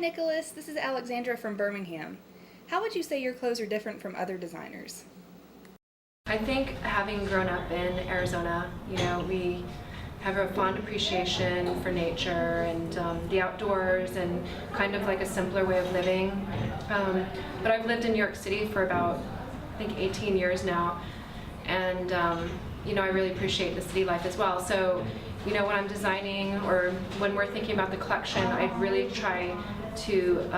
Nicholas, this is Alexandra from Birmingham. How would you say your clothes are different from other designers? I think having grown up in Arizona, we have a fond appreciation for nature and the outdoors and kind of like a simpler way of living. But I've lived in New York City for about, I think, 18 years now, and I really appreciate the city life as well. So, when I'm designing or when we're thinking about the collection, I really try to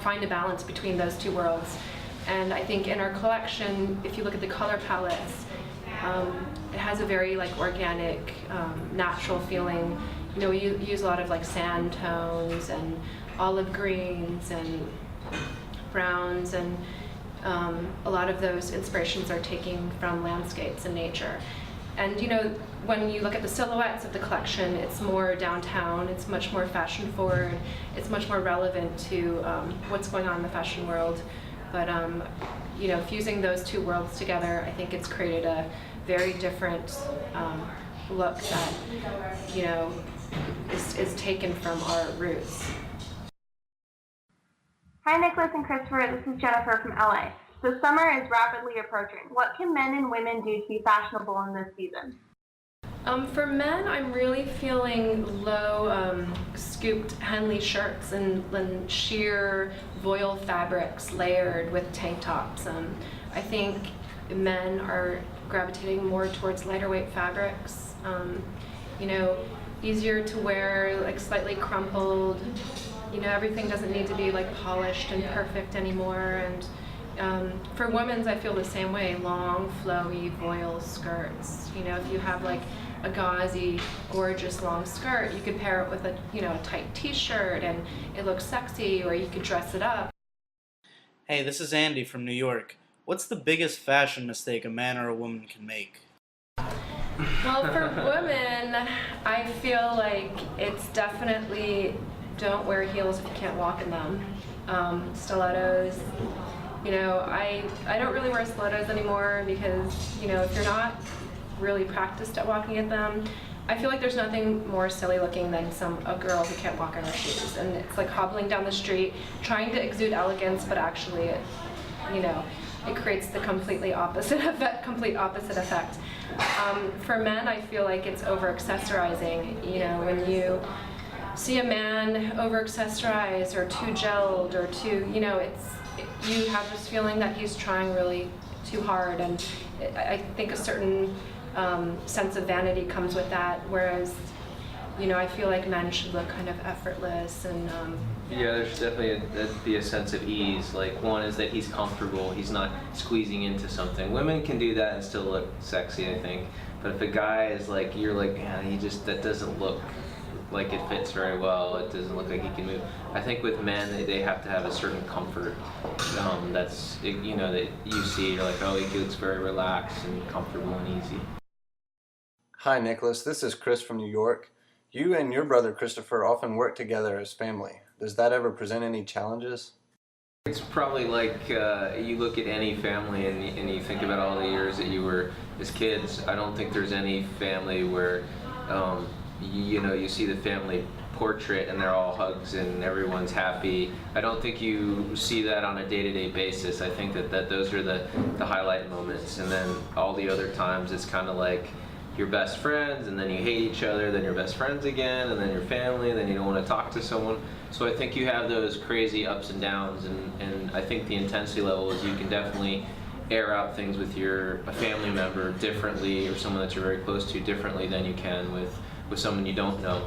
find a balance between those two worlds. And I think in our collection, if you look at the color palettes, it has a very organic, natural feeling. We use a lot of sand tones and olive greens and browns, and a lot of those inspirations are taken from landscapes and nature. And when you look at the silhouettes of the collection, it's more downtown, it's much more fashion forward, it's much more relevant to what's going on in the fashion world. But fusing those two worlds together, I think it's created a very different look that is taken from our roots. Hi Nicholas and Christopher, this is Jennifer from LA. So summer is rapidly approaching. What can men and women do to be fashionable in this season? For men, I'm really feeling low scooped Henley shirts and sheer voile fabrics layered with tank tops. I think men are gravitating more towards lighter weight fabrics, easier to wear, slightly crumpled. Everything doesn't need to be polished and perfect anymore. And for women's, I feel the same way. Long, flowy voile skirts. If you have a gauzy, gorgeous long skirt, you could pair it with a tight t-shirt and it looks sexy, or you could dress it up. Hey, this is Andy from New York. What's the biggest fashion mistake a man or a woman can make? Well, for women, I feel like it's definitely don't wear heels if you can't walk in them. Stilettos. I don't really wear stilettos anymore because, if you're not really practiced at walking at them, I feel like there's nothing more silly looking than a girl who can't walk in her shoes. And it's like hobbling down the street, trying to exude elegance, but actually it creates the complete opposite effect. For men, I feel like it's over-accessorizing. When you see a man over-accessorized or too gelled or too, you have this feeling that he's trying really too hard, and I think a certain sense of vanity comes with that, whereas I feel like men should look kind of effortless and yeah, there's definitely be a sense of ease. One is that he's comfortable, he's not squeezing into something. Women can do that and still look sexy, I think, but if a guy is you're man, that doesn't look like it fits very well, it doesn't look like he can move. I think with men, they have to have a certain comfort that you see, you're oh, he looks very relaxed and comfortable and easy. Hi Nicholas, this is Chris from New York. You and your brother Christopher often work together as family. Does that ever present any challenges? It's probably you look at any family and you think about all the years that you were as kids. I don't think there's any family where you see the family portrait and they're all hugs and everyone's happy. I don't think you see that on a day-to-day basis. I think that those are the highlight moments, and then all the other times it's kind of like you're best friends and then you hate each other, then you're best friends again, and then you're family, and then you don't want to talk to someone. So I think you have those crazy ups and downs, and I think the intensity level is you can definitely air out things with a family member differently, or someone that you're very close to differently than you can with someone you don't know.